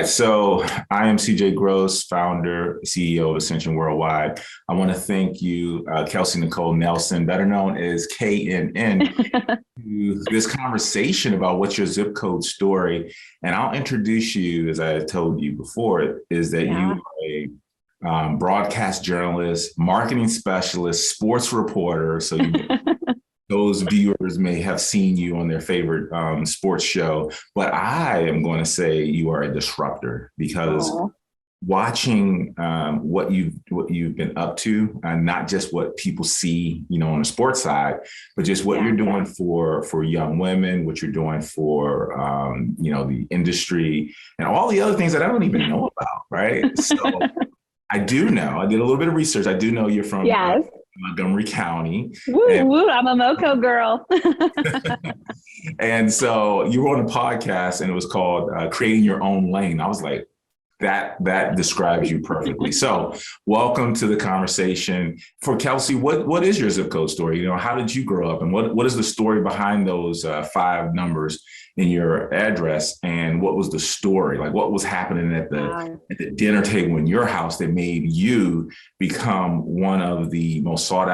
right. So I am CJ Gross, founder, CEO of Ascension Worldwide. I want to thank you, Kelsey Nicole Nelson, better known as KNN, to this conversation about what's your zip code story. And I'll introduce you, as I told you before, is that you are a broadcast journalist, marketing specialist, sports reporter. So those viewers may have seen you on their favorite sports show, but I am going to say you are a disruptor because watching what you've been up to, and not just what people see, on the sports side, but just what you're doing for young women, what you're doing for the industry, and all the other things that I don't even know about. Right? So I do know. I did a little bit of research. I do know you're from Montgomery County. Woo, I'm a Moco girl. And so you were on a podcast and it was called Creating Your Own Lane. I was like, that describes you perfectly. So welcome to the conversation. For Kelsey, what is your zip code story? How did you grow up, and what is the story behind those 5 numbers in your address, and what was the story? Like, what was happening at the dinner table in your house that made you become one of the most sought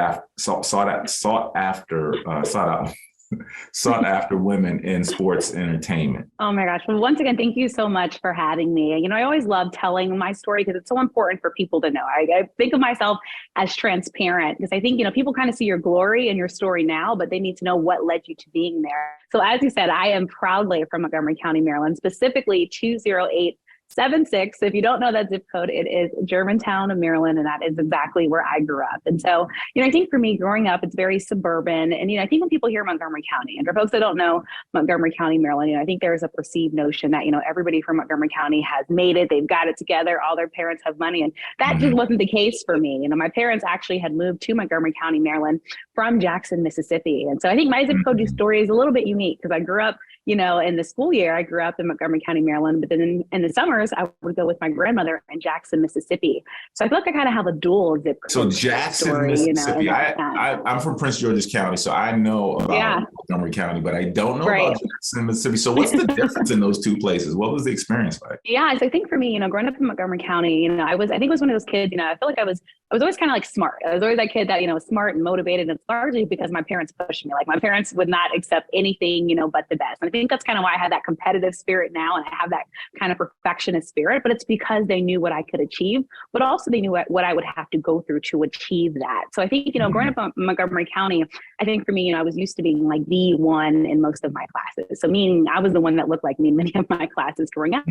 after women in sports entertainment? Oh my gosh. Well, once again, thank you so much for having me. I always love telling my story because it's so important for people to know. I think of myself as transparent because I think, people kind of see your glory and your story now, but they need to know what led you to being there. So as you said, I am proudly from Montgomery County, Maryland, specifically 20876. If you don't know that zip code, it is Germantown, Maryland, and that is exactly where I grew up. And so, I think for me growing up, it's very suburban. And, I think when people hear Montgomery County, and for folks that don't know Montgomery County, Maryland, I think there's a perceived notion that, everybody from Montgomery County has made it. They've got it together. All their parents have money. And that just wasn't the case for me. My parents actually had moved to Montgomery County, Maryland from Jackson, Mississippi. And so I think my zip code story is a little bit unique because I grew up, in the school year, I grew up in Montgomery County, Maryland, but then in the summers, I would go with my grandmother in Jackson, Mississippi. So I feel like I kind of have a dual zip code. So Jackson, story, Mississippi. I'm from Prince George's County, so I know about Montgomery County, but I don't know about Jackson, Mississippi. So what's the difference in those two places? What was the experience like? Yeah, so I think for me, growing up in Montgomery County, I think it was one of those kids, I feel like I was always kind of like smart. I was always that kid that, was smart and motivated. And it's largely because my parents pushed me. Like my parents would not accept anything, but the best. And I think that's kind of why I had that competitive spirit now. And I have that kind of perfectionist spirit, but it's because they knew what I could achieve, but also they knew what I would have to go through to achieve that. So I think, growing up in Montgomery County, I think for me, I was used to being like the one in most of my classes. So meaning I was the one that looked like me in many of my classes growing up.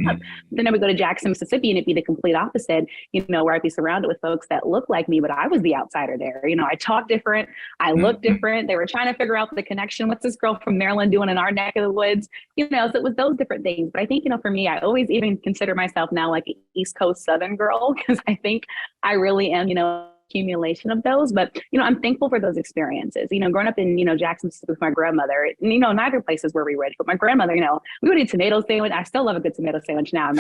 Then I would go to Jackson, Mississippi, and it'd be the complete opposite, where I'd be surrounded with folks that looked like me, but I was the outsider there. I talked different. I looked different. They were trying to figure out the connection. What's this girl from Maryland doing in our neck of the woods? So it was those different things. But I think, for me, I always even consider myself now like an East Coast Southern girl because I think I really am, accumulation of those. But, I'm thankful for those experiences. Growing up in, Jackson with my grandmother, neither places were we rich, but my grandmother, we would eat tomato sandwich. I still love a good tomato sandwich now.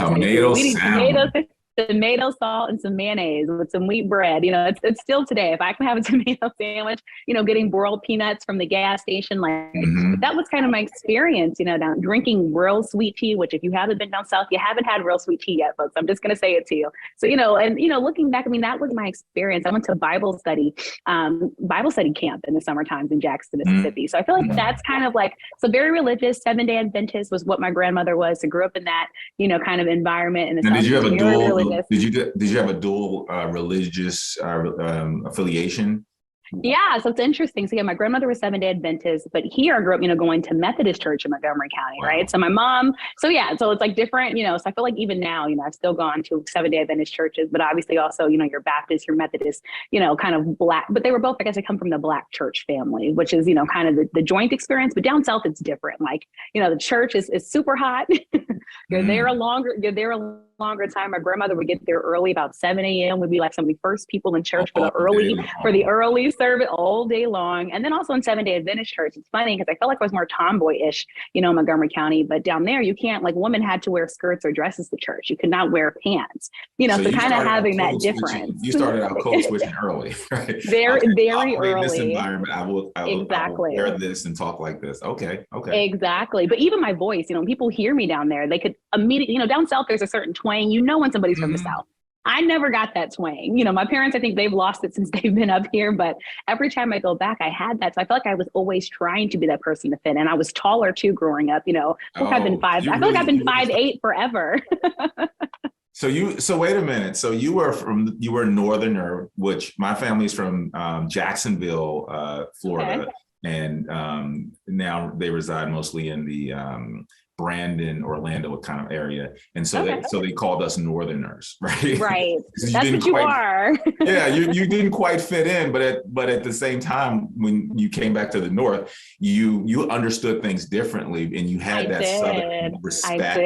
Tomato, salt, and some mayonnaise with some wheat bread. It's still today. If I can have a tomato sandwich, getting boiled peanuts from the gas station, that was kind of my experience, down drinking real sweet tea, which if you haven't been down south, you haven't had real sweet tea yet, folks. I'm just going to say it to you. So, looking back, that was my experience. I went to Bible study camp in the summer times in Jackson, Mississippi. So I feel like that's kind of like, so very religious, 7-day Adventist was what my grandmother was. I grew up in that, kind of environment. In the and South. Did you have a dual? Did you have a dual religious affiliation? Yeah, so it's interesting. So yeah, my grandmother was 7-day Adventist, but here I grew up, going to Methodist church in Montgomery County, right? So my mom, so it's like different, so I feel like even now, I've still gone to 7-day Adventist churches, but obviously also, you're Baptist, you're Methodist, kind of black, but they were both, I guess I come from the black church family, which is, kind of the joint experience, but down south it's different. Like, the church is super hot. You're there a longer time. My grandmother would get there early, about 7 a.m. We'd be like some of the first people in church for the early service all day long. And then also in 7-day Adventist church, it's funny because I felt like I was more tomboyish, in Montgomery County, but down there you can't, like women had to wear skirts or dresses to church. You could not wear pants, so kind of having that difference. You started out code switching early, right? Very early. In this environment, I will wear this and talk like this. Okay. Exactly. But even my voice, when people hear me down there, they could immediately, down south, there's a certain twang. You know when somebody's from the South. I never got that twang. You know, my parents, I think they've lost it since they've been up here, but every time I go back, I had that. So I felt like I was always trying to be that person to fit in. I was taller too growing up, you know. I've been I feel like I've been 5'8" forever. So wait a minute. So you were a northerner, which my family's from Jacksonville, Florida. Okay. And now they reside mostly in the Brandon, Orlando kind of area. And so they called us northerners, right? Right. That's what you are. Yeah, you didn't quite fit in, but at the same time, when you came back to the north, you understood things differently, and you had Southern respect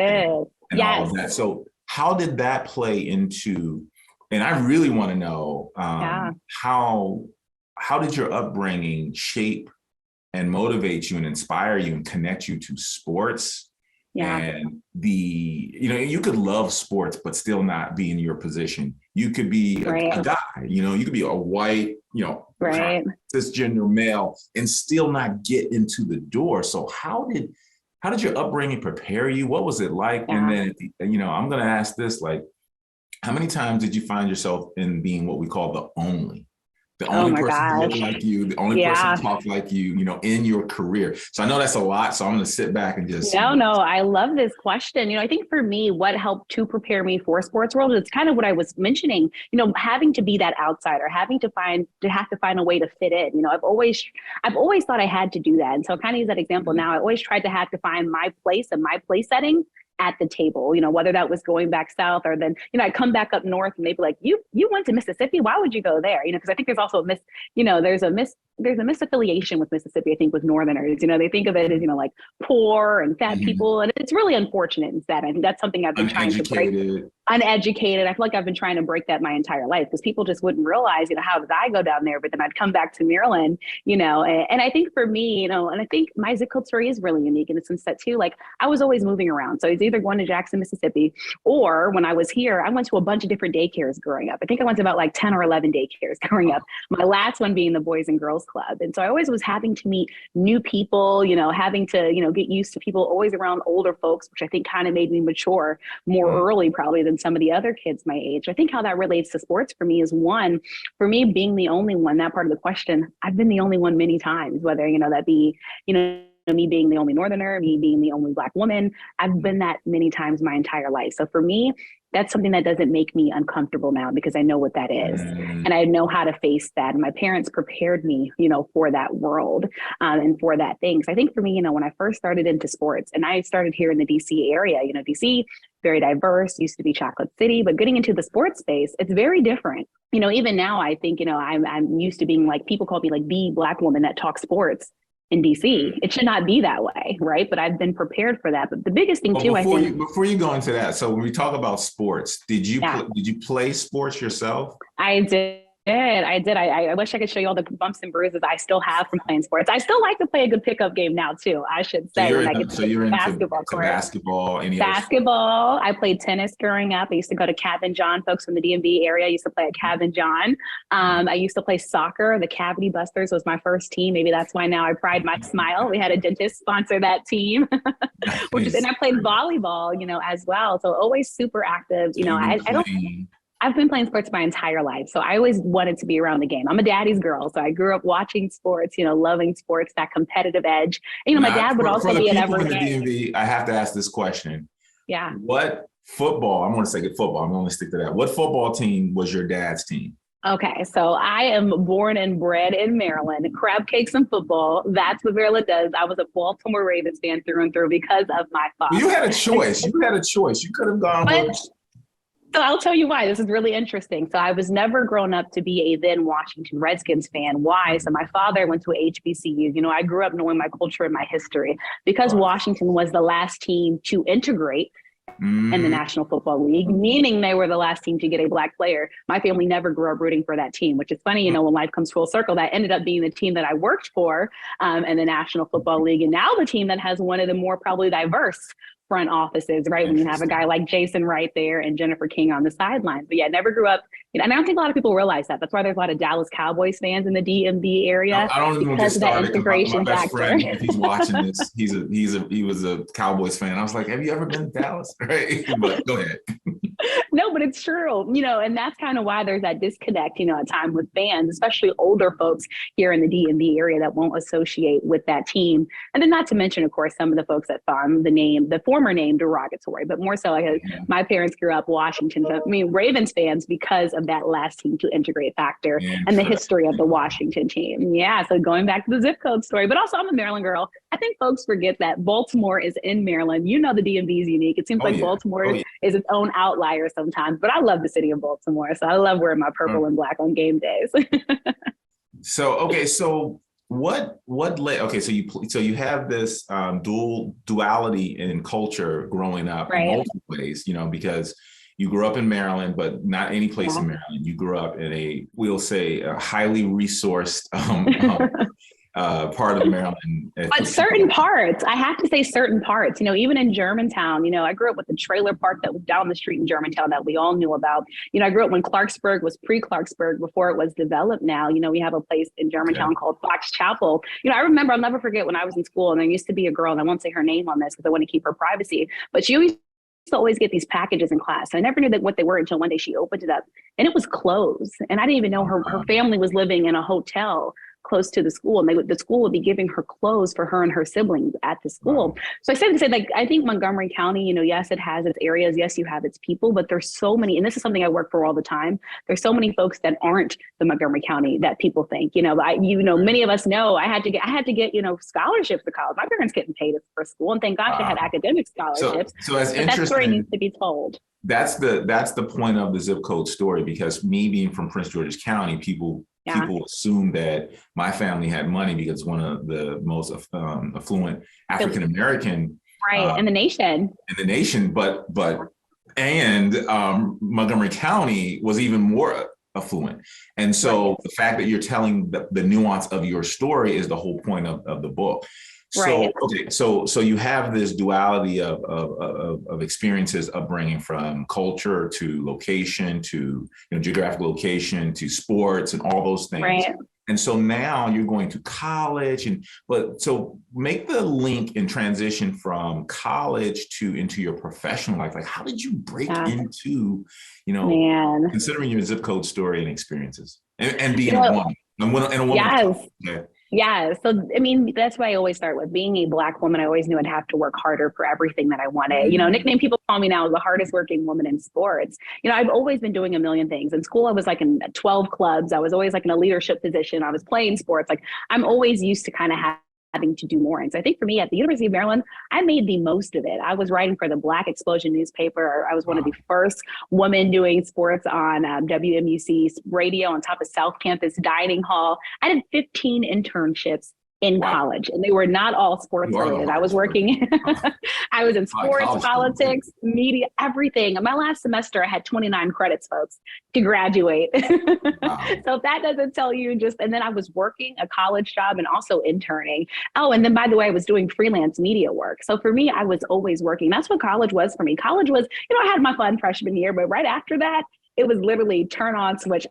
and all of that. So how did that play into, and I really want to know how did your upbringing shape and motivate you and inspire you and connect you to sports? Yeah. And you could love sports, but still not be in your position. You could be a guy, you could be a white, cisgender male and still not get into the door. So how did your upbringing prepare you? What was it like? Yeah. And then, I'm going to ask this, like, how many times did you find yourself in being what we call the only person who looked like you, the only person who talked like you, in your career? So I know that's a lot. So I'm going to sit back and just. No, I love this question. I think for me, what helped to prepare me for sports world, it's kind of what I was mentioning, having to be that outsider, having to have to find a way to fit in. I've always thought I had to do that. And so kind of use that example now. I always tried to have to find my place and my place setting at the table, whether that was going back south or then, I come back up north and they'd be like, you went to Mississippi. Why would you go there? Because I think there's also there's a misaffiliation with Mississippi, I think, with Northerners. They think of it as, like poor and fat people. And it's really unfortunate and sad. I think that's something I've been trying to break. Uneducated. I feel like I've been trying to break that my entire life because people just wouldn't realize, how did I go down there? But then I'd come back to Maryland, and I think for me, and I think my zip code story is really unique in the sense that too, like I was always moving around. So I was either going to Jackson, Mississippi, or when I was here, I went to a bunch of different daycares growing up. I think I went to about like 10 or 11 daycares growing up. My last one being the Boys and Girls Club. And so I always was having to meet new people, having to, get used to people always around older folks, which I think kind of made me mature more early probably than some of the other kids my age. I think how that relates to sports for me is one, for me being the only one, that part of the question, I've been the only one many times, whether, that be, me being the only Northerner, me being the only Black woman, I've been that many times my entire life. So for me, that's something that doesn't make me uncomfortable now because I know what that is and I know how to face that. And my parents prepared me, for that world and for that thing. So I think for me, when I first started into sports and I started here in the DC area, DC, very diverse, used to be Chocolate City, but getting into the sports space, it's very different. Even now I think, I'm used to being like, people call me like the Black woman that talks sports in DC. It should not be that way, right? But I've been prepared for that. But the biggest thing too, before you go into that, so when we talk about sports, did you play sports yourself? I did. I wish I could show you all the bumps and bruises I still have from playing sports. I still like to play a good pickup game now too, I should say. So you're into basketball? Basketball. I played tennis growing up. I used to go to Cabin John. Folks from the DMV area used to play at Cabin John. I used to play soccer. The Cavity Busters was my first team. Maybe that's why now I pride my smile. We had a dentist sponsor that team. And I played volleyball, as well. So always super active. I've been playing sports my entire life. So I always wanted to be around the game. I'm a daddy's girl. So I grew up watching sports, loving sports, that competitive edge. And, my dad would also be at every game. DMV, I have to ask this question. Yeah. What football, I'm going to say good football. I'm going to stick to that. What football team was your dad's team? Okay, so I am born and bred in Maryland. Crab cakes and football. That's what Maryland does. I was a Baltimore Ravens fan through and through because of my father. You had a choice. You could have gone with. So I'll tell you why. This is really interesting. So I was never grown up to be a then Washington Redskins fan. Why? So my father went to a HBCU. I grew up knowing my culture and my history because Washington was the last team to integrate in the National Football League, meaning they were the last team to get a Black player. My family never grew up rooting for that team, which is funny, when life comes full circle, that ended up being the team that I worked for in the National Football League. And now the team that has one of the more probably diverse front offices, right? When you have a guy like Jason right there and Jennifer King on the sideline. But yeah, never grew up, and I don't think a lot of people realize that. That's why there's a lot of Dallas Cowboys fans in the DMV area. I don't even because of that integration my best factor. Friend, if he's watching this, he was a Cowboys fan. I was like, have you ever been to Dallas? Right? But go ahead. No, but it's true, and that's kind of why there's that disconnect, at time with fans, especially older folks here in the DMV area that won't associate with that team. And then not to mention, of course, some of the folks that found the former name derogatory, but more so like my parents grew up Washington, Ravens fans because of that last team to integrate factor and the history of the Washington team. Yeah. So going back to the zip code story, but also I'm a Maryland girl. I think folks forget that Baltimore is in Maryland. The DMV is unique. It seems like Baltimore is its own outlier sometimes, but I love the city of Baltimore. So I love wearing my purple and black on game days. So you have this duality in culture growing up in multiple ways, because you grew up in Maryland, but not any place in Maryland. You grew up in we'll say a highly resourced part of Maryland. But certain parts, I have to say certain parts, even in Germantown, I grew up with a trailer park that was down the street in Germantown that we all knew about. I grew up when Clarksburg was pre-Clarksburg before it was developed now. We have a place in Germantown called Fox Chapel. I remember, I'll never forget when I was in school and there used to be a girl, and I won't say her name on this because I want to keep her privacy, but she used to always get these packages in class. I never knew what they were until one day she opened it up and it was clothes. And I didn't even know her family was living in a hotel close to the school, and the school would be giving her clothes for her and her siblings at the school. So I said to say, I think Montgomery County, yes, it has its areas, yes, you have its people, but there's so many, and this is something I work for all the time. There's so many folks that aren't the Montgomery County that people think. Many of us know I had to get scholarships to college. My parents getting paid for school, and thank gosh I had academic scholarships. So that's interesting. That story needs to be told. That's the point of the zip code story, because me being from Prince George's County, people assume that my family had money because one of the most affluent African American in the nation. But Montgomery County was even more affluent. And so the fact that you're telling the nuance of your story is the whole point of the book. So you have this duality of experiences, upbringing, from culture to location to geographic location to sports and all those things. Right. And so now you're going to college, so make the link and transition from college into your professional life. Like, how did you break into, considering your zip code story and experiences and being a woman? And a woman. Yes. Okay. Yeah. So, that's why I always start with being a Black woman. I always knew I'd have to work harder for everything that I wanted. Nickname people call me now the hardest working woman in sports. I've always been doing a million things. In school, I was in 12 clubs. I was always in a leadership position. I was playing sports. I'm always used to kind of having to do more. And so I think for me at the University of Maryland, I made the most of it. I was writing for the Black Explosion newspaper. I was one of the first women doing sports on WMUC radio on top of South Campus Dining Hall. I did 15 internships in college, and they were not all sports related. I was working, I was in sports, politics, media, everything. My last semester, I had 29 credits, folks, to graduate. So if that doesn't tell you and then I was working a college job and also interning. Oh, and then by the way, I was doing freelance media work. So for me, I was always working. That's what college was for me. College was, I had my fun freshman year, but right after that, it was literally turn on switch.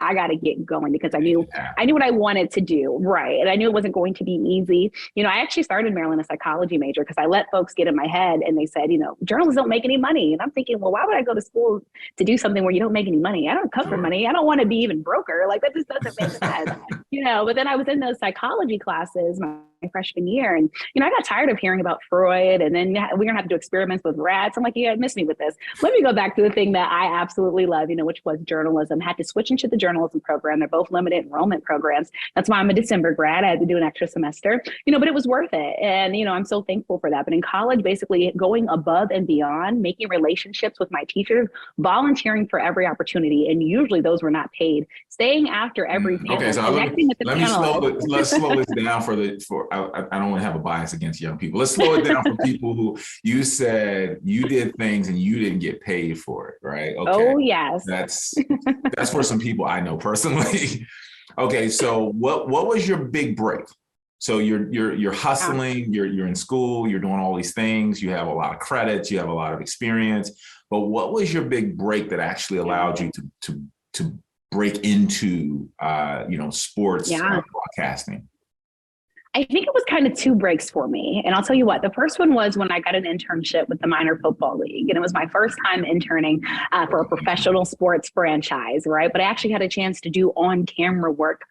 I got to get going because I knew what I wanted to do. Right. And I knew it wasn't going to be easy. I actually started Maryland a psychology major because I let folks get in my head and they said, journalists don't make any money. And I'm thinking, well, why would I go to school to do something where you don't make any money? I don't come for money. I don't want to be even broker. That just doesn't make sense. But then I was in those psychology classes my freshman year. And, I got tired of hearing about Freud, and then we're going to have to do experiments with rats. I'm like, you missed me with this. Let me go back to the thing that I absolutely love, which was journalism. Had to switch into the journalism program. They're both limited enrollment programs. That's why I'm a December grad. I had to do an extra semester, but it was worth it. And, I'm so thankful for that. But in college, basically going above and beyond, making relationships with my teachers, volunteering for every opportunity. And usually those were not paid. Staying after every panel. Okay, so let's slow this down I don't want to have a bias against young people. Let's slow it down for people who you said you did things and you didn't get paid for it, right? Okay. Oh, yes. That's for some people I know personally. Okay, so what was your big break? So you're hustling, you're in school, you're doing all these things, you have a lot of credits, you have a lot of experience, but what was your big break that actually allowed you to break into sports broadcasting? I think it was kind of two breaks for me. And I'll tell you what, the first one was when I got an internship with the Minor Football League. And it was my first time interning for a professional sports franchise, right? But I actually had a chance to do on camera work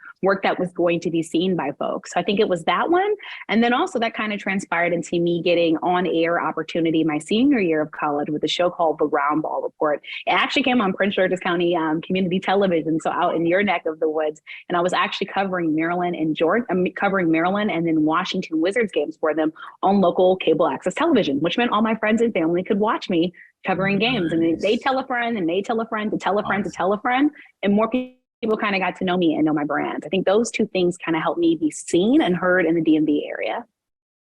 that was going to be seen by folks. So I think it was that one. And then also that kind of transpired into me getting on air opportunity my senior year of college with a show called The Round Ball Report. It actually came on Prince George's County community television, so out in your neck of the woods. And I was actually covering Maryland and then Washington Wizards games for them on local cable access television, which meant all my friends and family could watch me covering games. And they tell a friend and they tell a friend to tell a friend to tell a friend, and more people kind of got to know me and know my brand. I think those two things kind of helped me be seen and heard in the DMV area.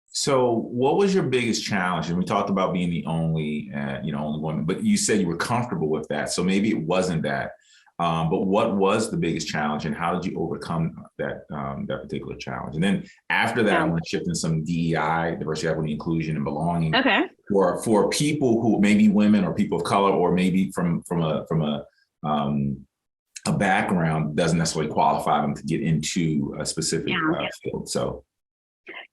So what was your biggest challenge? And we talked about being the only woman, but you said you were comfortable with that. So maybe it wasn't that. But what was the biggest challenge, and how did you overcome that particular challenge? And then after that, I want to shift in some DEI, diversity, equity, inclusion, and belonging. Okay. For people who maybe women or people of color, or maybe from a background doesn't necessarily qualify them to get into a specific field. So.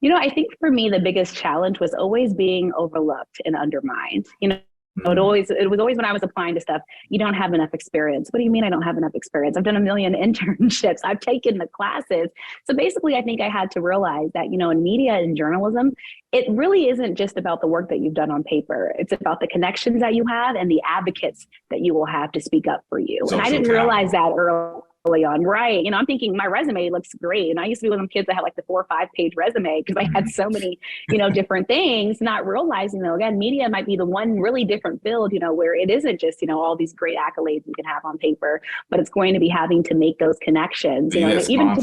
I think for me, the biggest challenge was always being overlooked and undermined. It was always when I was applying to stuff, you don't have enough experience. What do you mean I don't have enough experience? I've done a million internships. I've taken the classes. So basically, I think I had to realize that, in media and journalism, it really isn't just about the work that you've done on paper. It's about the connections that you have and the advocates that you will have to speak up for you. And I didn't realize that early on, right? I'm thinking my resume looks great. And I used to be one of them kids that had like the 4 or 5 page resume because I had so many, different things, not realizing though, again, media might be the one really different field, where it isn't just, all these great accolades you can have on paper, but it's going to be having to make those connections, even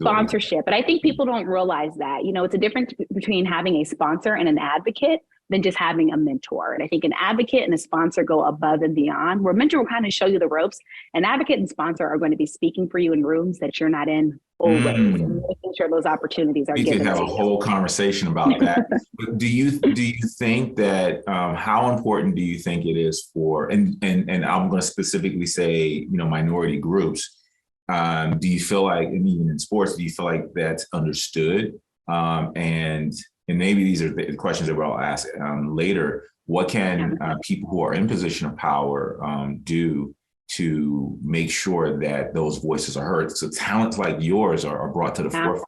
sponsorship. But I think people don't realize that, it's a difference between having a sponsor and an advocate than just having a mentor. And I think an advocate and a sponsor go above and beyond, where a mentor will kind of show you the ropes. An advocate and sponsor are going to be speaking for you in rooms that you're not in always, and making sure those opportunities are given. We could have a whole conversation about that. But do you think that how important do you think it is for, and I'm going to specifically say, minority groups, do you feel like, and even in sports, do you feel like that's understood? And maybe these are the questions that we'll ask later. What can people who are in position of power do to make sure that those voices are heard? So talents like yours are brought to the forefront.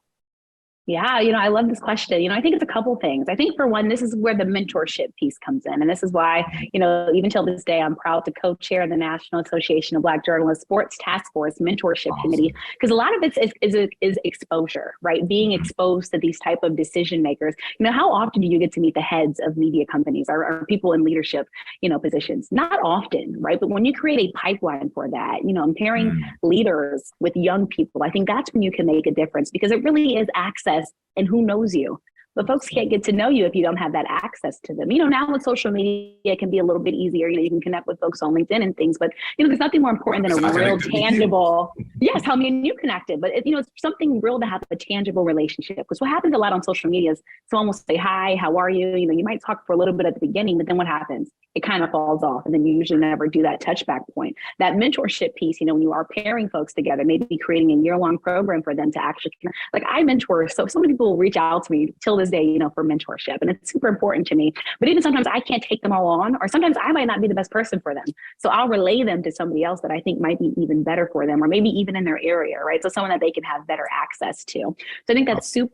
Yeah, I love this question. I think it's a couple things. I think for one, this is where the mentorship piece comes in. And this is why, even till this day, I'm proud to co-chair the National Association of Black Journalists Sports Task Force Mentorship Committee, because a lot of it is exposure, right? Being exposed to these type of decision makers. How often do you get to meet the heads of media companies or people in leadership, positions? Not often, right? But when you create a pipeline for that, pairing leaders with young people, I think that's when you can make a difference, because it really is access and who knows you. But folks can't get to know you if you don't have that access to them. Now with social media, it can be a little bit easier. You can connect with folks on LinkedIn and things, but there's nothing more important than a real tangible, yes, how me and you connected, but it's something real to have a tangible relationship. Because what happens a lot on social media is someone will say, hi, how are you? You might talk for a little bit at the beginning, but then what happens? It kind of falls off. And then you usually never do that touchback point. That mentorship piece, when you are pairing folks together, maybe creating a year-long program for them to actually, like I mentor, so many people will reach out to me till this day, for mentorship. And it's super important to me. But even sometimes I can't take them all on, or sometimes I might not be the best person for them. So I'll relay them to somebody else that I think might be even better for them, or maybe even in their area, right? So someone that they can have better access to. So I think that's super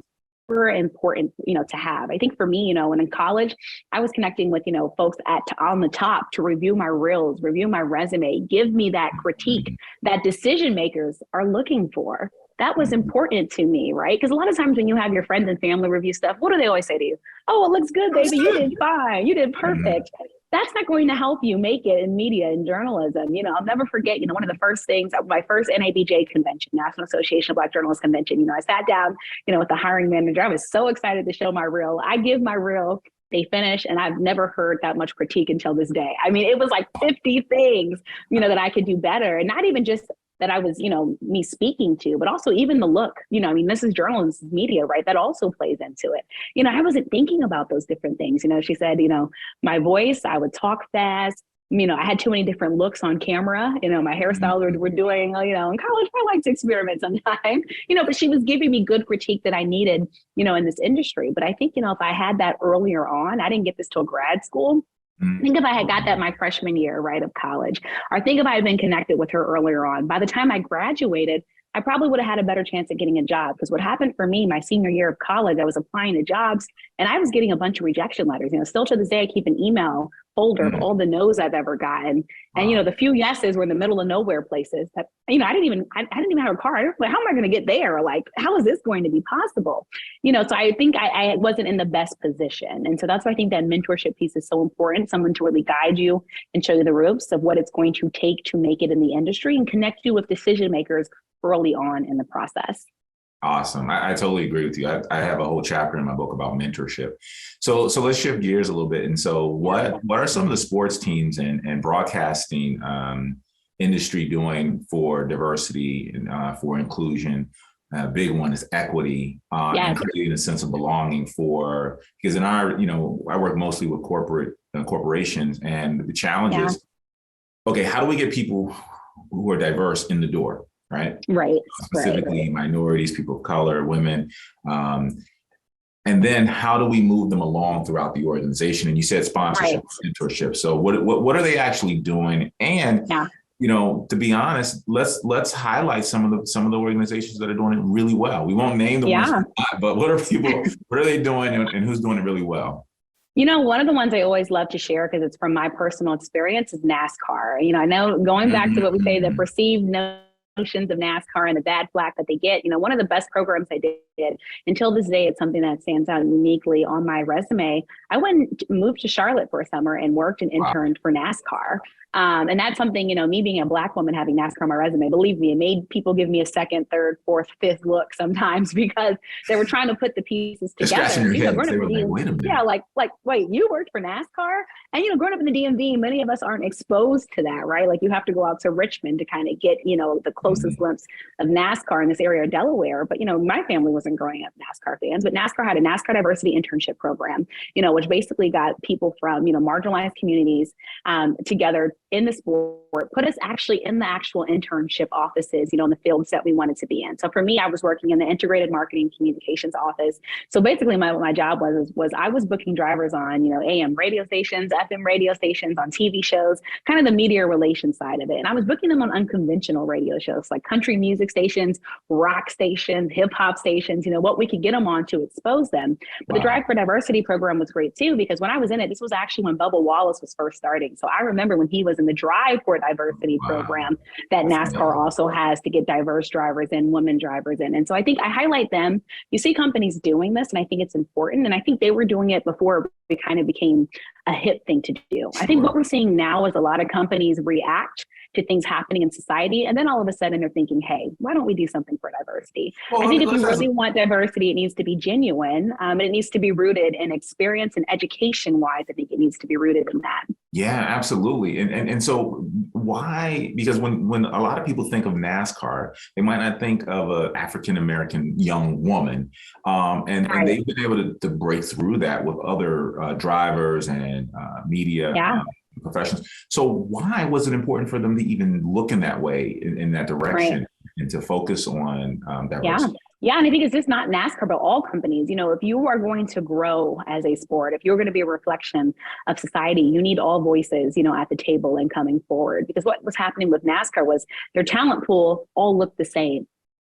important, to have. I think for me, when in college, I was connecting with, folks on the top to review my reels, review my resume, give me that critique that decision makers are looking for. That was important to me, right? Because a lot of times when you have your friends and family review stuff, what do they always say to you? Oh, it looks good, baby. You did fine. You did perfect. That's not going to help you make it in media and journalism. I'll never forget, one of the first things, my first NABJ convention, National Association of Black Journalists Convention, I sat down, with the hiring manager. I was so excited to show my reel. I give my reel, they finish, and I've never heard that much critique until this day. I mean, it was like 50 things, that I could do better. And not even just that I was, me speaking to, but also even the look, this is journalism, media, right? That also plays into it. I wasn't thinking about those different things. She said, my voice, I would talk fast, I had too many different looks on camera. My hairstyles were doing, in college, I like to experiment sometimes, but she was giving me good critique that I needed, in this industry. But I think, if I had that earlier on, I didn't get this till grad school. Think if I had got that my freshman year, right, of college, or think if I had been connected with her earlier on, by the time I graduated, I probably would have had a better chance at getting a job. Because what happened for me, my senior year of college, I was applying to jobs and I was getting a bunch of rejection letters. Still to this day, I keep an email folder of all the no's I've ever gotten. And, the few yeses were in the middle of nowhere places that, I didn't even have a car. I was like, how am I going to get there? Like, how is this going to be possible? So I think I wasn't in the best position. And so that's why I think that mentorship piece is so important. Someone to really guide you and show you the ropes of what it's going to take to make it in the industry and connect you with decision makers early on in the process. Awesome. I totally agree with you. I have a whole chapter in my book about mentorship. So let's shift gears a little bit. And so what are some of the sports teams and broadcasting industry doing for diversity and for inclusion? Big one is equity and creating a sense of belonging because in our, I work mostly with corporations, and the challenge is, okay, how do we get people who are diverse in the door? Right. Specifically minorities, people of color, women. And then how do we move them along throughout the organization? And you said sponsorship, mentorship. So what are they actually doing? And, to be honest, let's highlight some of the organizations that are doing it really well. We won't name the ones, but what are they doing and who's doing it really well? One of the ones I always love to share because it's from my personal experience is NASCAR. I know going back to what we say, the perceived notions of NASCAR and the bad flack that they get, one of the best programs I did until this day, it's something that stands out uniquely on my resume. I moved to Charlotte for a summer and worked and interned for NASCAR. And that's something, me being a Black woman having NASCAR on my resume, believe me, it made people give me a second, third, fourth, fifth look sometimes because they were trying to put the pieces together. Wait, you worked for NASCAR? And, growing up in the DMV, many of us aren't exposed to that, right? Like you have to go out to Richmond to kind of get, the closest glimpse of NASCAR in this area of Delaware. But, my family wasn't growing up NASCAR fans, but NASCAR had a NASCAR diversity internship program, which basically got people from, marginalized communities together in the sport, put us actually in the actual internship offices, in the fields that we wanted to be in. So for me, I was working in the integrated marketing communications office. So basically my job was I was booking drivers on, AM radio stations, FM radio stations, on TV shows, kind of the media relations side of it. And I was booking them on unconventional radio shows like country music stations, rock stations, hip hop stations, what we could get them on to expose them. But the Drive for Diversity program was great too, because when I was in it, this was actually when Bubba Wallace was first starting. So I remember when he was in the Drive for Diversity program that NASCAR also has to get diverse drivers in, women drivers in. And so I think I highlight them. You see companies doing this, and I think it's important. And I think they were doing it before it kind of became a hip thing to do. I think what we're seeing now is a lot of companies react to things happening in society. And then all of a sudden they're thinking, hey, why don't we do something for diversity? I think if you really want diversity, it needs to be genuine. And it needs to be rooted in experience and education wise. I think it needs to be rooted in that. Yeah, absolutely. And so why? Because when a lot of people think of NASCAR, they might not think of an African-American young woman. And they've been able to break through that with other drivers and media professionals. So why was it important for them to even look in that way, in that direction, and to focus on diversity? Yeah, and I think it's just not NASCAR, but all companies. If you are going to grow as a sport, if you're going to be a reflection of society, you need all voices, at the table and coming forward. Because what was happening with NASCAR was their talent pool all looked the same.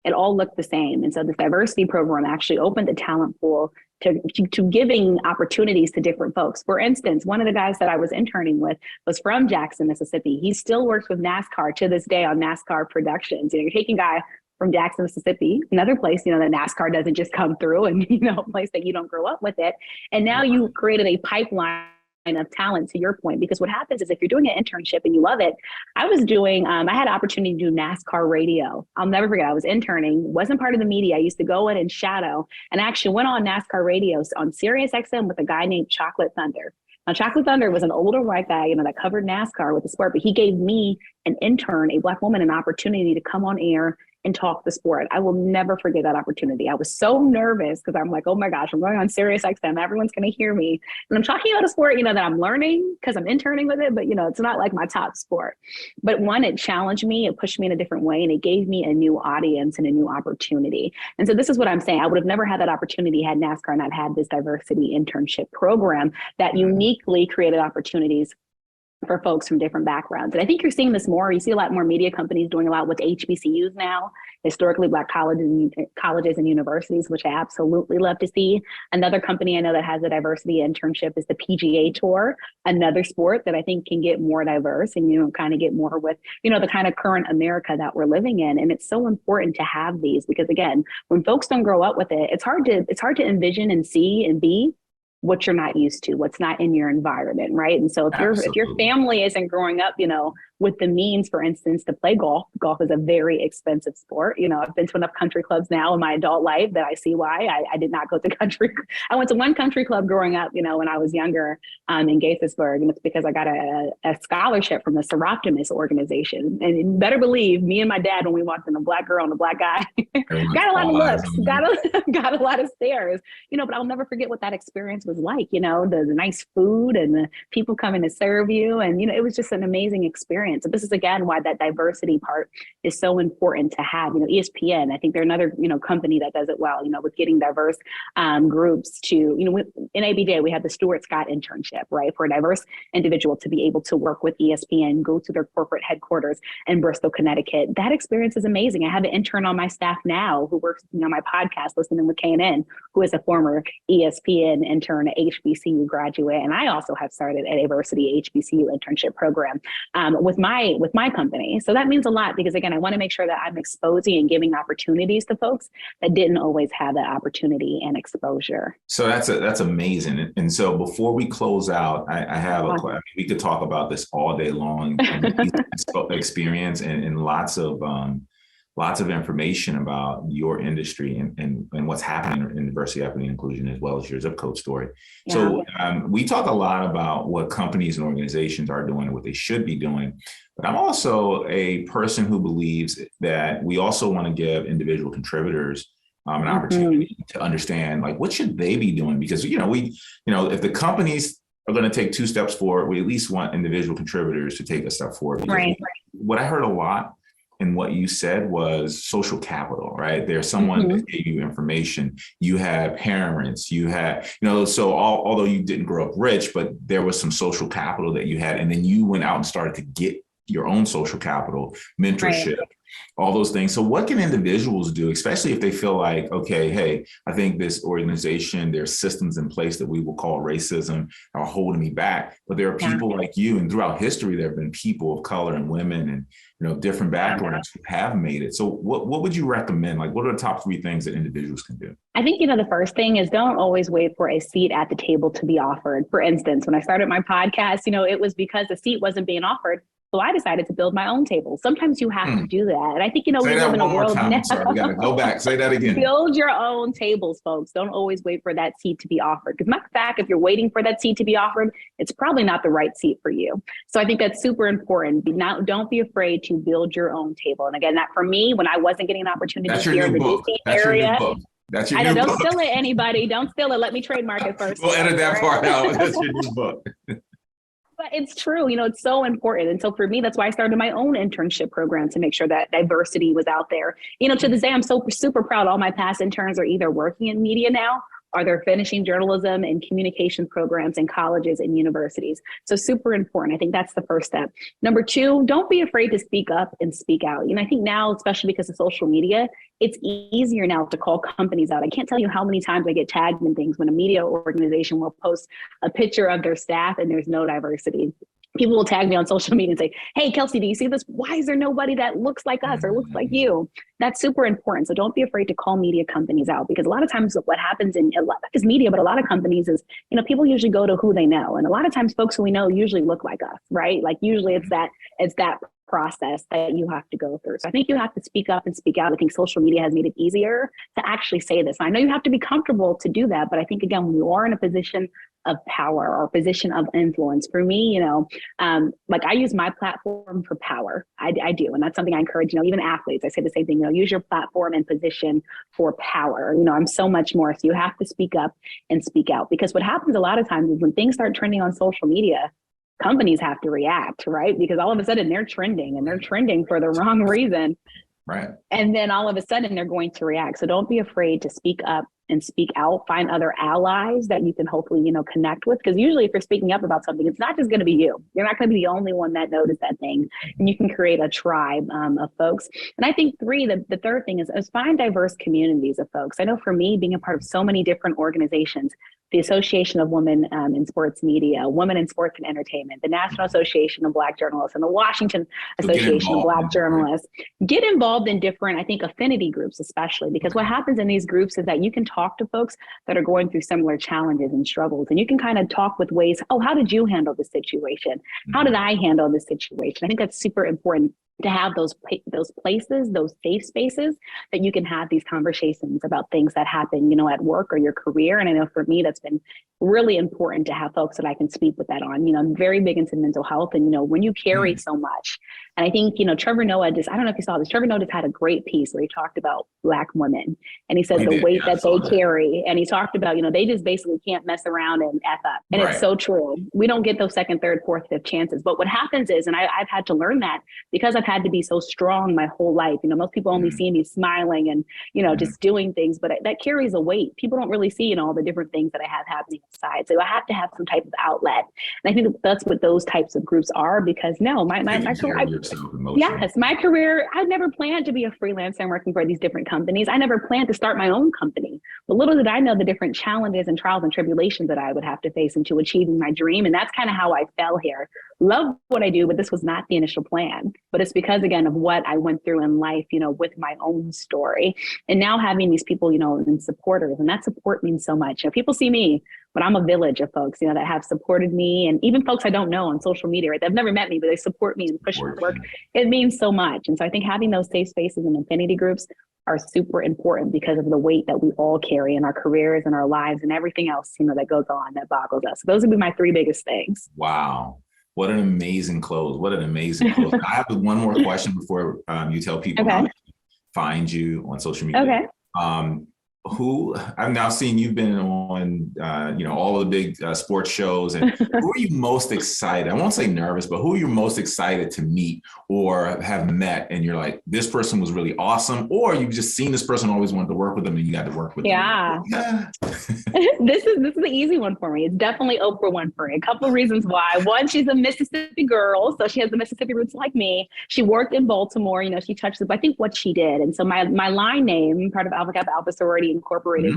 It all looked the same. And so this diversity program actually opened the talent pool to giving opportunities to different folks. For instance, one of the guys that I was interning with was from Jackson, Mississippi. He still works with NASCAR to this day on NASCAR productions. You're taking a guy from Jackson, Mississippi, another place, that NASCAR doesn't just come through and, a place that you don't grow up with it. And now you created a pipeline of talent, to your point, because what happens is if you're doing an internship and you love it, I had an opportunity to do NASCAR radio. I'll never forget. I was interning, wasn't part of the media. I used to go in and shadow, and actually went on NASCAR radio on Sirius XM with a guy named Chocolate Thunder. Now, Chocolate Thunder was an older white guy, that covered NASCAR with the sport, but he gave me, an intern, a Black woman, an opportunity to come on air and talk the sport. I will never forget that opportunity. I was so nervous because I'm like, oh my gosh, I'm going on Sirius XM. Everyone's going to hear me. And I'm talking about a sport, that I'm learning because I'm interning with it, but it's not like my top sport. But one, it challenged me, it pushed me in a different way, and it gave me a new audience and a new opportunity. And so this is what I'm saying. I would have never had that opportunity had NASCAR not had this diversity internship program that uniquely created opportunities for folks from different backgrounds. And I think you're seeing this more. You see a lot more media companies doing a lot with HBCUs now, historically Black colleges and universities, which I absolutely love to see. Another company I know that has a diversity internship is the PGA Tour, another sport that I think can get more diverse and, kind of get more with, the kind of current America that we're living in. And it's so important to have these because, again, when folks don't grow up with it, it's hard to envision and see and be what you're not used to, what's not in your environment, right? And so if your family isn't growing up, with the means, for instance, to play golf. Golf is a very expensive sport. I've been to enough country clubs now in my adult life that I see why I did not go to country. I went to one country club growing up, when I was younger in Gaithersburg, and it's because I got a scholarship from the Seroptimus organization. And you better believe me and my dad, when we walked in, a Black girl and a Black guy, got a lot of looks, got a lot of stares, but I'll never forget what that experience was like, the nice food and the people coming to serve you. And, it was just an amazing experience. So this is, again, why that diversity part is so important to have. ESPN, I think they're another, company that does it well, with getting diverse groups to, in ABJ, we have the Stuart Scott internship, right? For a diverse individual to be able to work with ESPN, go to their corporate headquarters in Bristol, Connecticut. That experience is amazing. I have an intern on my staff now who works on my podcast, listening with KNN, who is a former ESPN intern, HBCU graduate. And I also have started a diversity HBCU internship program with my company. So that means a lot because, again, I want to make sure that I'm exposing and giving opportunities to folks that didn't always have that opportunity and exposure. So that's amazing. And so before we close out, I have a question. We could talk about this all day long, experience and lots of information about your industry and what's happening in diversity, equity, and inclusion, as well as your zip code story. Yeah. So we talk a lot about what companies and organizations are doing and what they should be doing. But I'm also a person who believes that we also want to give individual contributors an opportunity to understand, like, what should they be doing? Because, if the companies are going to take 2 steps forward, we at least want individual contributors to take a step forward. Right. What I heard a lot in what you said was social capital, right? There's someone that gave you information. You have parents, you have, so although you didn't grow up rich, but there was some social capital that you had. And then you went out and started to get your own social capital, mentorship, all those things. So what can individuals do, especially if they feel like, okay, hey, I think this organization, there's systems in place that we will call racism are holding me back. But there are people like you, and throughout history, there have been people of color and women and, different backgrounds who have made it. So what would you recommend? Like, what are the top 3 things that individuals can do? I think, the first thing is don't always wait for a seat at the table to be offered. For instance, when I started my podcast, it was because a seat wasn't being offered. So I decided to build my own table. Sometimes you have to do that. And I think, we live in a world now. Sorry, we got to go back. Say that again. Build your own tables, folks. Don't always wait for that seat to be offered. Because matter of fact, if you're waiting for that seat to be offered, it's probably not the right seat for you. So I think that's super important. Don't be afraid to build your own table. And again, that for me, when I wasn't getting an opportunity here in the DC area. That's your new book. Don't steal it, anybody. Don't steal it. Let me trademark it first. We'll edit that part out. That's your new book. But it's true, it's so important. And so for me, that's why I started my own internship program to make sure that diversity was out there. To this day, I'm so super proud. All my past interns are either working in media now or they're finishing journalism and communication programs in colleges and universities. So super important. I think that's the first step. Number 2, don't be afraid to speak up and speak out. I think now, especially because of social media, it's easier now to call companies out. I can't tell you how many times I get tagged in things when a media organization will post a picture of their staff and there's no diversity. People will tag me on social media and say, hey, Kelsey, do you see this? Why is there nobody that looks like us or looks like you? That's super important. So don't be afraid to call media companies out, because a lot of times what happens in a lot is media, but a lot of companies is, people usually go to who they know. And a lot of times folks who we know usually look like us, right? Like usually it's that process that you have to go through. So I think you have to speak up and speak out. I think social media has made it easier to actually say this. And I know you have to be comfortable to do that, but I think, again, when you are in a position of power or position of influence, for me, like I use my platform for power. I do. And that's something I encourage, even athletes, I say the same thing, use your platform and position for power. I'm so much more. So you have to speak up and speak out, because what happens a lot of times is when things start trending on social media, companies have to react, right? Because all of a sudden they're trending, and they're trending for the wrong reason. Right. And then all of a sudden they're going to react. So don't be afraid to speak up and speak out. Find other allies that you can hopefully, connect with. Because usually if you're speaking up about something, it's not just going to be you. You're not going to be the only one that noticed that thing. And you can create a tribe of folks. And I think the third thing is find diverse communities of folks. I know for me, being a part of so many different organizations, the Association of Women in Sports Media, Women in Sports and Entertainment, the National Association of Black Journalists, and the Washington Association of Black Journalists. Get involved in different, I think, affinity groups, especially, because what happens in these groups is that you can talk to folks that are going through similar challenges and struggles, and you can kind of talk with ways, how did you handle this situation? How did I handle this situation? I think that's super important to have those places, those safe spaces that you can have these conversations about things that happen, at work or your career. And I know for me, that's been really important to have folks that I can speak with that on. I'm very big into mental health, and, when you carry so much, and I think, Trevor Noah I don't know if you saw this, Trevor Noah just had a great piece where he talked about Black women, and he said the weight that they carry. And he talked about, they just basically can't mess around and F up. And It's so true. We don't get those second, third, fourth, fifth chances. But what happens is, and I've had to learn that because I've had to be so strong my whole life. Most people only see me smiling and, just doing things, but that carries a weight. People don't really see, all the different things that I have happening inside. So I have to have some type of outlet. And I think that's what those types of groups are, because my career, I never planned to be a freelancer and working for these different companies. I never planned to start my own company. But little did I know the different challenges and trials and tribulations that I would have to face into achieving my dream. And that's kind of how I fell here. Love what I do, but this was not the initial plan. But it's because, again, of what I went through in life, with my own story. And now having these people, and supporters, and that support means so much. People see me, but I'm a village of folks, that have supported me, and even folks I don't know on social media, right? They've never met me, but they support me and push my work. It means so much. And so I think having those safe spaces and affinity groups are super important because of the weight that we all carry in our careers and our lives and everything else, that goes on that boggles us. So those would be my three biggest things. Wow. What an amazing close. What an amazing close. I have one more question before you tell people how to find you on social media. Okay. Who I've now seen you've been on, all the big sports shows, and who are you most excited? I won't say nervous, but who are you most excited to meet or have met? And you're like, this person was really awesome, or you've just seen this person, always wanted to work with them, and you got to work with them. Yeah. This is the easy one for me. It's definitely Oprah Winfrey. A couple of reasons why. One, she's a Mississippi girl, so she has the Mississippi roots like me. She worked in Baltimore. She touched I think what she did, and so my line name, part of Alpha Kappa Alpha Sorority Incorporated,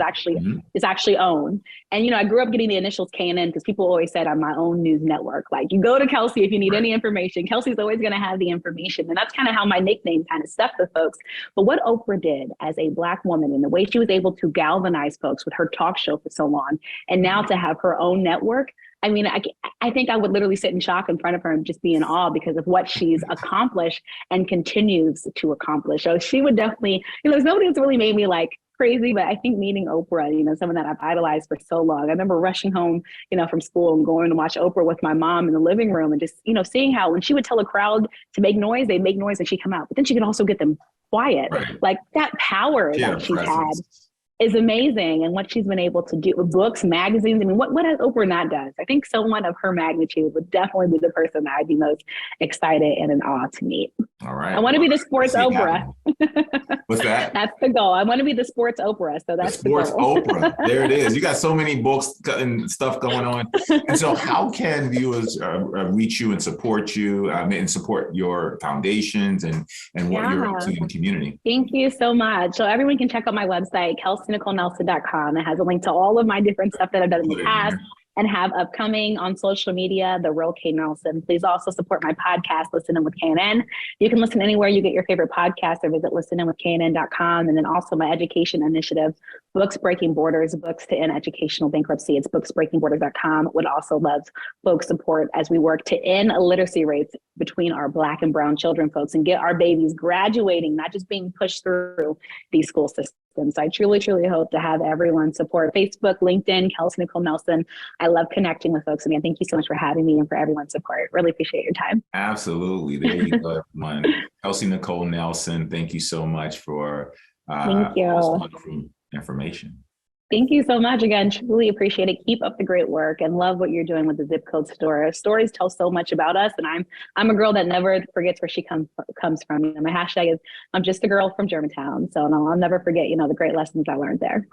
is actually OWN. And I grew up getting the initials KNN because people always said I'm my own news network. Like, you go to Kelsey if you need any information. Kelsey's always going to have the information, and that's kind of how my nickname kind of stuck with folks. But what Oprah did as a Black woman, and the way she was able to galvanize folks with her talk show for so long, and now to have her own network. I mean, I think I would literally sit in shock in front of her and just be in awe because of what she's accomplished and continues to accomplish. So she would definitely, there's nobody that's really made me like crazy, but I think meeting Oprah, someone that I've idolized for so long. I remember rushing home, from school and going to watch Oprah with my mom in the living room, and just, seeing how when she would tell a crowd to make noise, they'd make noise and she'd come out, but then she could also get them quiet. Right. Like that power that she's had is amazing. And what she's been able to do with books, magazines. I mean, what has Oprah not done? I think someone of her magnitude would definitely be the person that I'd be most excited and in awe to meet. All right. I want to be the sports Oprah. What's that? That's the goal. I want to be the sports Oprah. So that's the sports goal. Oprah. There it is. You got so many books and stuff going on. And so how can viewers reach you and support you and support your foundations and what you're up to in the community? Thank you so much. So everyone can check out my website, KelseyNicoleNelson.com. It has a link to all of my different stuff that I've done in the past and have upcoming on social media, The Real K Nelson. Please also support my podcast, Listening with KNN. You can listen anywhere you get your favorite podcast, or visit listeninwithknn.com. And then also my education initiative, Books Breaking Borders, books to end educational bankruptcy. It's booksbreakingborders.com. Would also love folks' support as we work to end illiteracy rates between our Black and brown children, folks, and get our babies graduating, not just being pushed through these school systems. So I truly, truly hope to have everyone's support. Facebook, LinkedIn, Kelsey Nicole Nelson. I love connecting with folks. Again, thank you so much for having me and for everyone's support. Really appreciate your time. Absolutely. There you go, everyone. Kelsey Nicole Nelson, thank you so much for Thank you. all this wonderful information. Thank you so much. Again, truly appreciate it. Keep up the great work and love what you're doing with the Zip Code Store. Stories tell so much about us, and I'm a girl that never forgets where she comes from. You know, my hashtag is I'm just a girl from Germantown. So I'll never forget, you know, the great lessons I learned there.